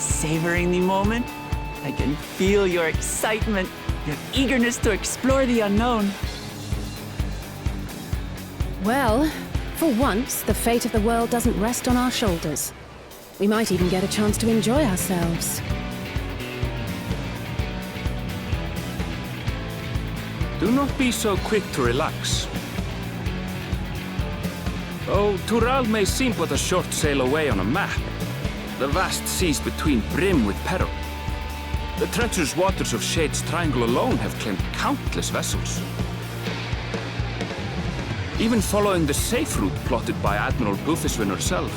savoring the moment. I can feel your excitement, your eagerness to explore the unknown. Well, for once, the fate of the world doesn't rest on our shoulders. We might even get a chance to enjoy ourselves. Do not be so quick to relax. Though Tural may seem but a short sail away on a map, the vast seas between brim with peril. The treacherous waters of Shade's Triangle alone have claimed countless vessels. Even following the safe route plotted by Admiral Bufiswin herself,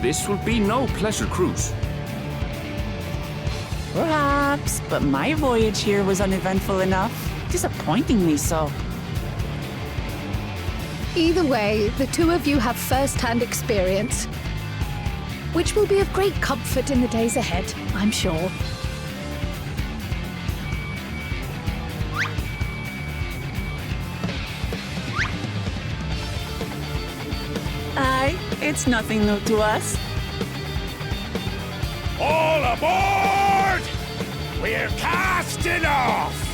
this will be no pleasure cruise. Perhaps, but my voyage here was uneventful enough. Disappointingly so. Either way, the two of you have first-hand experience, which will be of great comfort in the days ahead, I'm sure. Aye, it's nothing new to us. All aboard! We're casting off!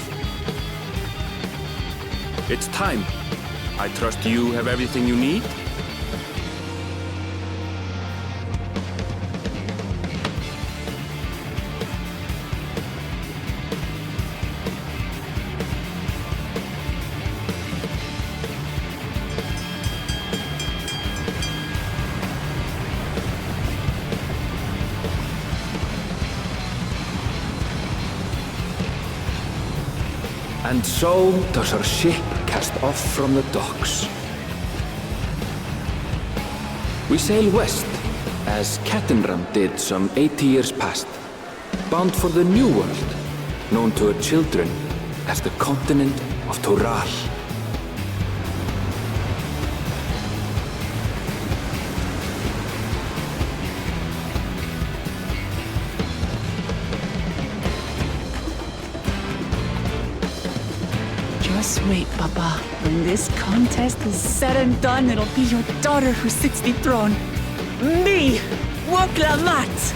It's time. I trust you have everything you need? And so does our ship cast off from the docks. We sail west, as Cattenram did some 80 years past, bound for the New World, known to her children as the continent of Tural. Just wait, Papa. When this contest is said and done, it'll be your daughter who sits the throne. Me! Woklamat!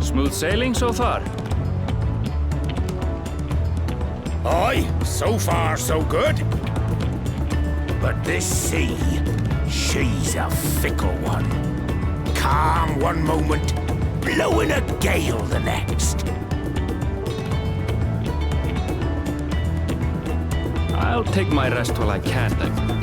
Smooth sailing so far? Aye, so far so good. But this sea, she's a fickle one. Calm one moment, blowing a gale the next. I'll take my rest while I can then.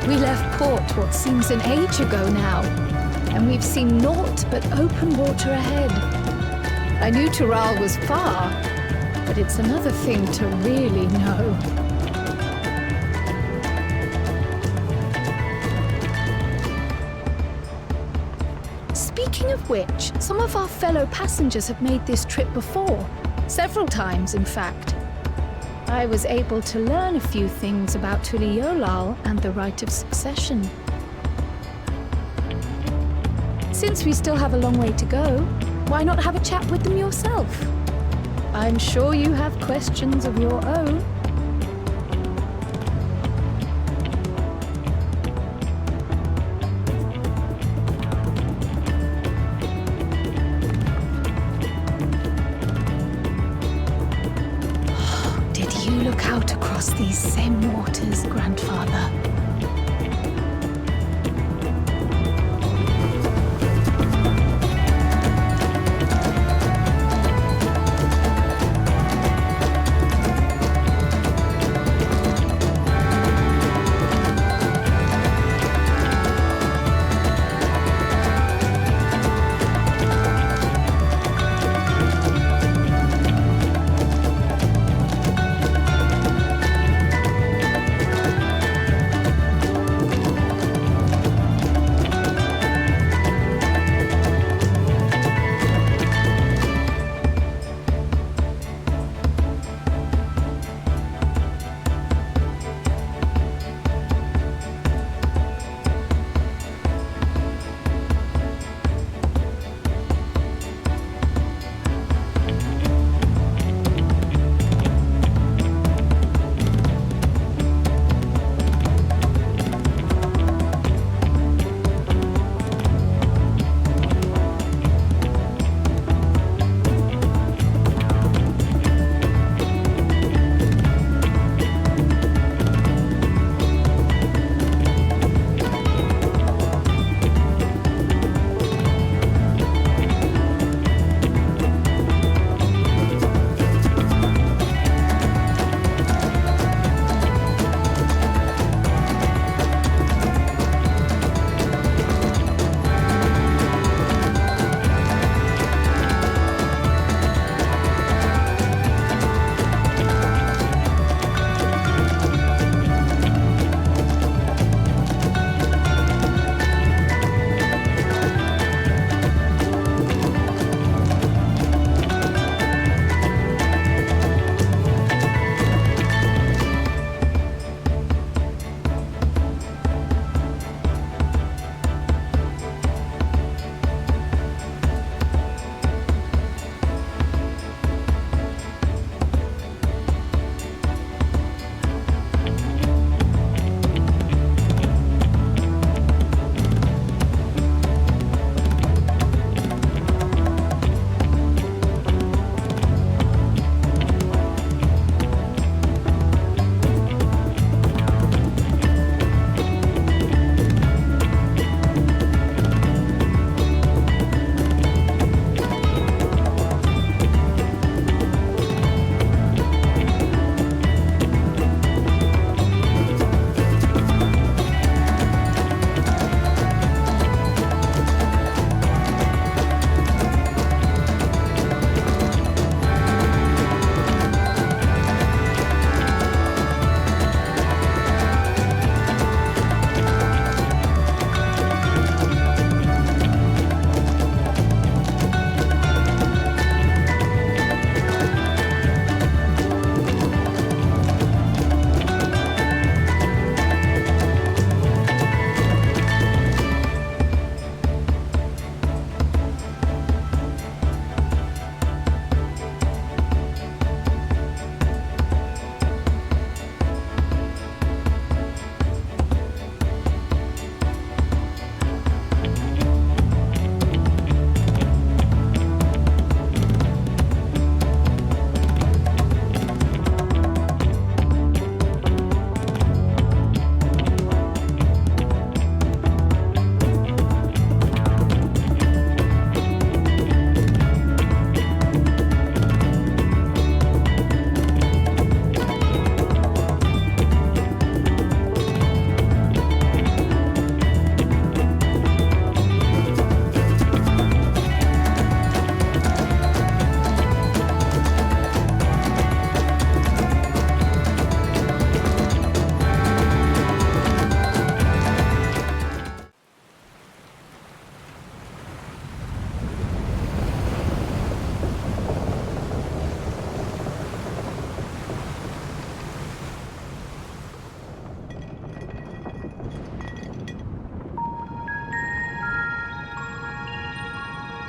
We left port what seems an age ago now, and we've seen naught but open water ahead. I knew Tural was far, but it's another thing to really know. Speaking of which, some of our fellow passengers have made this trip before. Several times, in fact. I was able to learn a few things about Tuliolal and the right of succession. Since we still have a long way to go, why not have a chat with them yourself? I'm sure you have questions of your own. Did you look out across these same waters, Grandfather?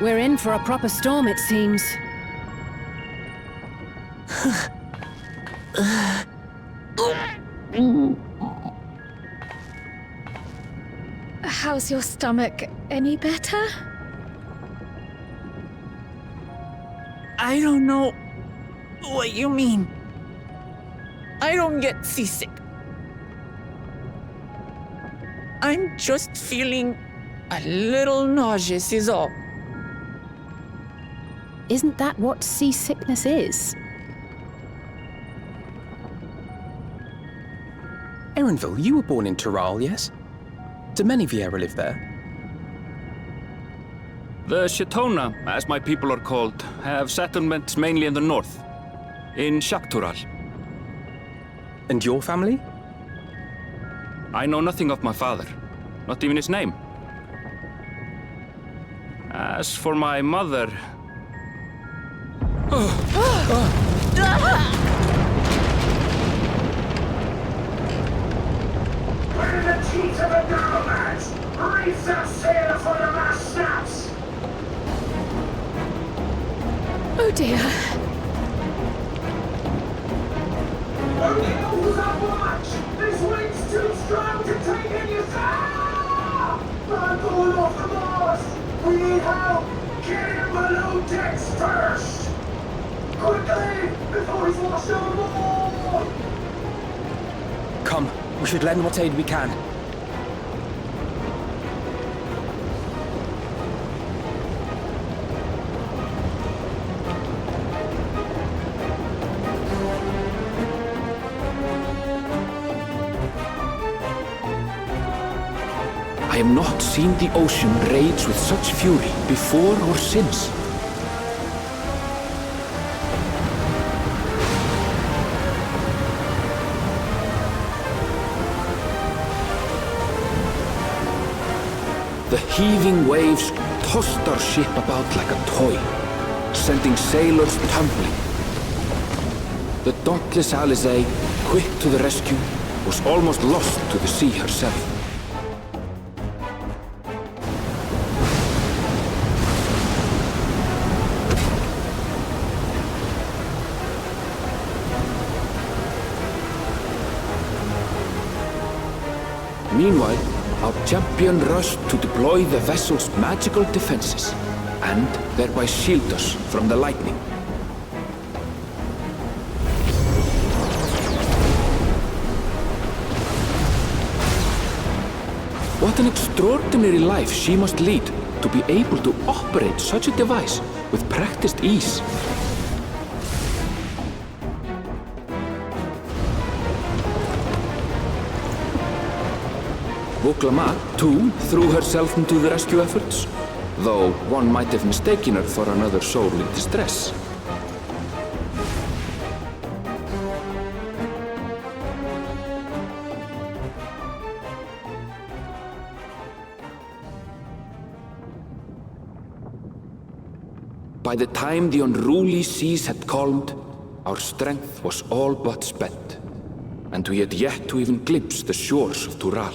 We're in for a proper storm, it seems. How's your stomach? Any better? I don't know what you mean. I don't get seasick. I'm just feeling a little nauseous is all. Isn't that what seasickness is? Erenville, you were born in Tural, yes? Do many Viera live there? The Shatona, as my people are called, have settlements mainly in the north, in Shaktural. And your family? I know nothing of my father, not even his name. As for my mother... We're in the teeth of the nomads! Reef that sail for the last snaps! Oh dear. Only who's on watch! This wind's too strong to take any fire! I'm going off the mast! We need help! Get him below decks first! Quickly! Before he's washed overboard! Come, we should lend what aid we can. I have not seen the ocean rage with such fury before or since. The heaving waves tossed our ship about like a toy, sending sailors tumbling. The dauntless Alisaie, quick to the rescue, was almost lost to the sea herself. Meanwhile, our champion rushed to deploy the vessel's magical defenses, and thereby shield us from the lightning. What an extraordinary life she must lead to be able to operate such a device with practiced ease. Oklama, too, threw herself into the rescue efforts, though one might have mistaken her for another soul in distress. By the time the unruly seas had calmed, our strength was all but spent, and we had yet to even glimpse the shores of Tural.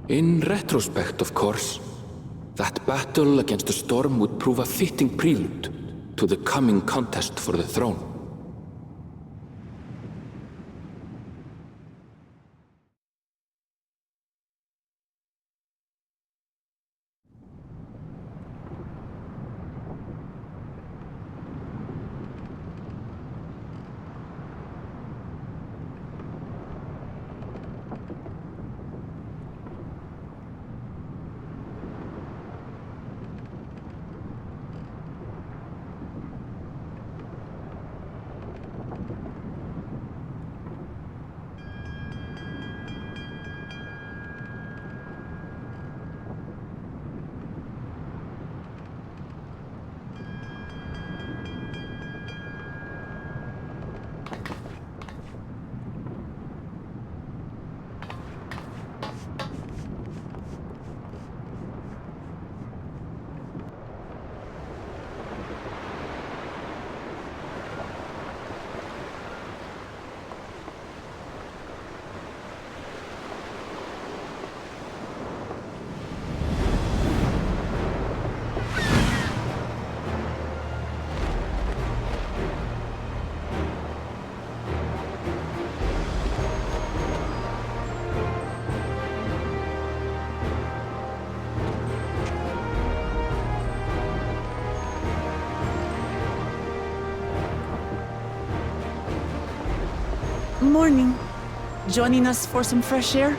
In retrospect, of course, that battle against the storm would prove a fitting prelude to the coming contest for the throne. Morning. Joining us for some fresh air?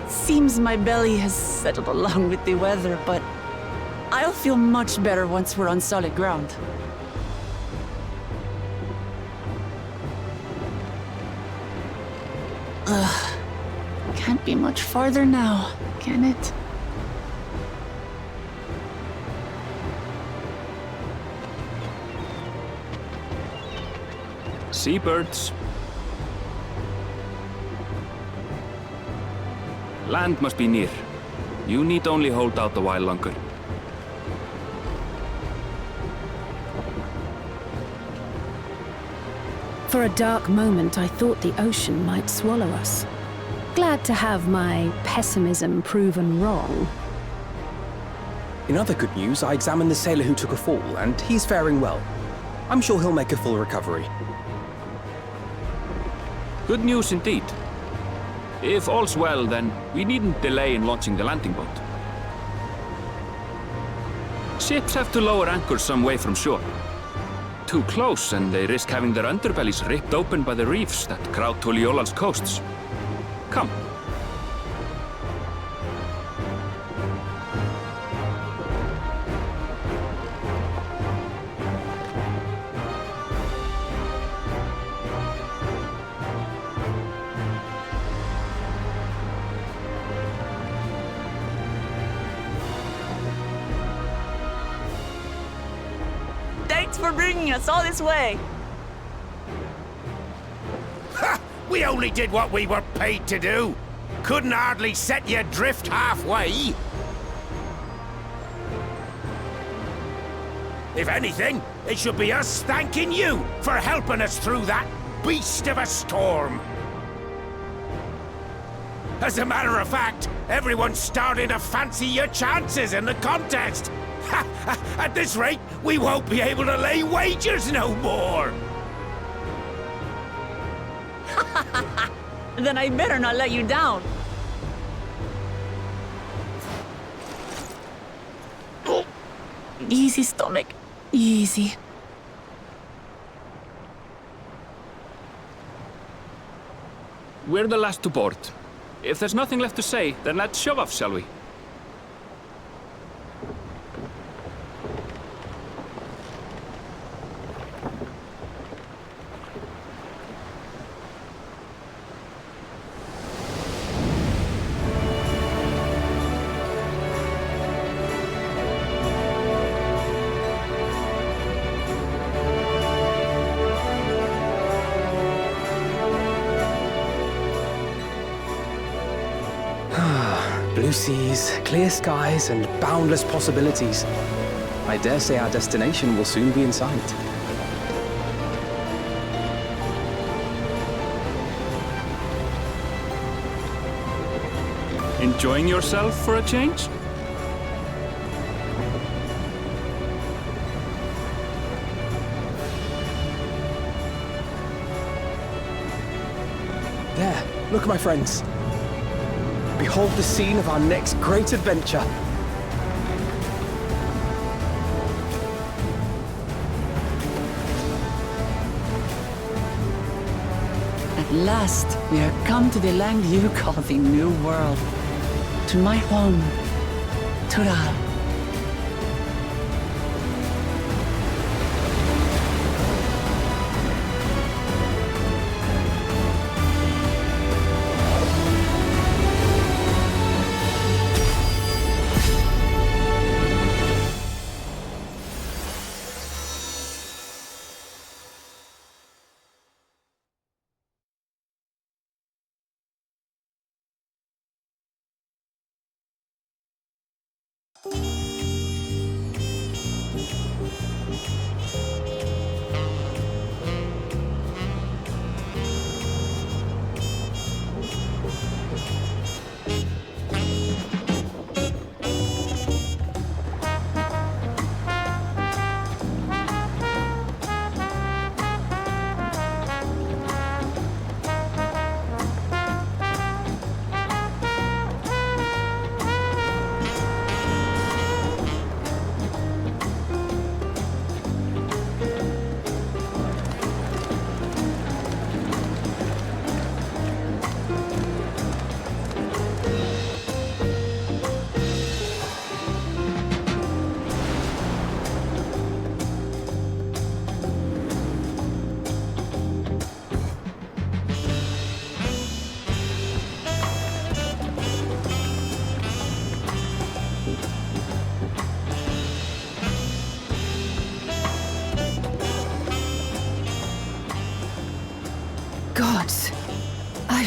Seems my belly has settled along with the weather, but I'll feel much better once we're on solid ground. Ugh. Can't be much farther now, can it? Seabirds. Land must be near. You need only hold out a while longer. For a dark moment, I thought the ocean might swallow us. Glad to have my pessimism proven wrong. In other good news, I examined the sailor who took a fall, and he's faring well. I'm sure he'll make a full recovery. Good news indeed. If all's well, then we needn't delay in launching the landing boat. Ships have to lower anchors some way from shore. Too close, and they risk having their underbellies ripped open by the reefs that crowd Tuliola's coasts. Come. Thanks for bringing us all this way. Ha! We only did what we were paid to do. Couldn't hardly set you adrift halfway. If anything, it should be us thanking you for helping us through that beast of a storm. As a matter of fact, everyone's starting to fancy your chances in the contest. At this rate, we won't be able to lay wagers no more. Then I better not let you down. Oh. Easy, stomach. Easy. We're the last to board. If there's nothing left to say, then let's shove off, shall we? Blue seas, clear skies, and boundless possibilities. I dare say our destination will soon be in sight. Enjoying yourself for a change? There, look, my friends. Behold the scene of our next great adventure. At last, we are come to the land you call the New World. To my home, Tural.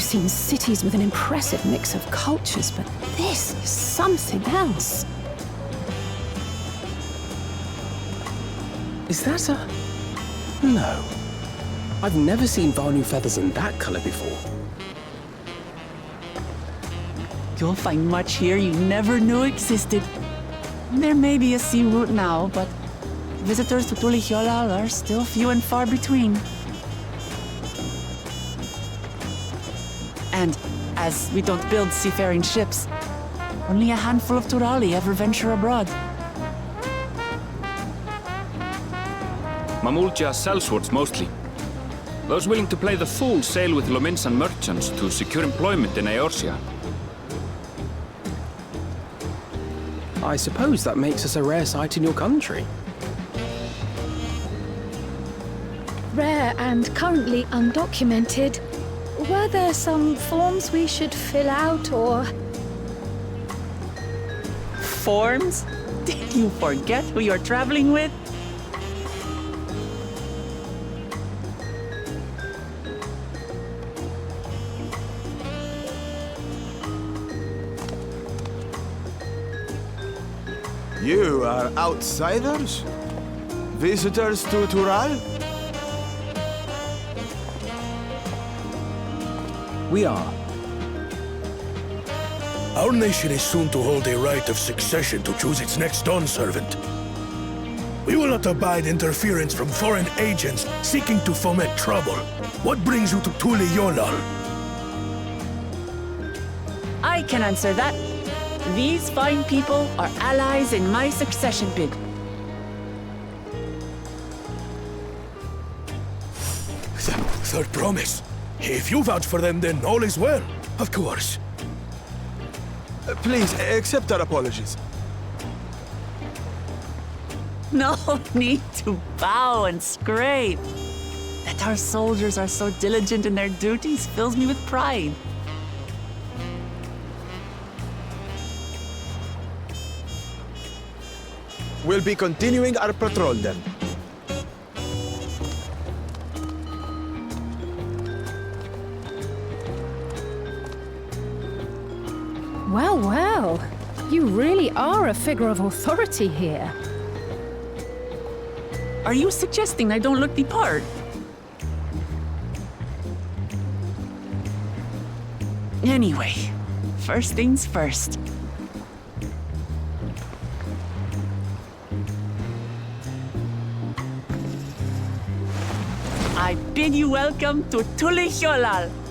seen cities with an impressive mix of cultures, but this is something else. Is that a... No. I've never seen Vanu feathers in that color before. You'll find much here you never knew existed. There may be a sea route now, but visitors to Ul'dah are still few and far between. And as we don't build seafaring ships, only a handful of Turali ever venture abroad. Mamulja sellswords mostly. Those willing to play the fool sail with Lominsa merchants to secure employment in Eorzea. I suppose that makes us a rare sight in your country. Rare and currently undocumented. Were there some forms we should fill out, or...? Forms? Did you forget who you're traveling with? You are outsiders? Visitors to Tural? We are. Our nation is soon to hold a right of succession to choose its next Dawn servant. We will not abide interference from foreign agents seeking to foment trouble. What brings you to Ul'dah? I can answer that. These fine people are allies in my succession bid. Third promise. If you vouch for them, then all is well. Of course. Please, accept our apologies. No need to bow and scrape. That our soldiers are so diligent in their duties fills me with pride. We'll be continuing our patrol then. Well, well. You really are a figure of authority here. Are you suggesting I don't look the part? Anyway, first things first. I bid you welcome to Ul'dah.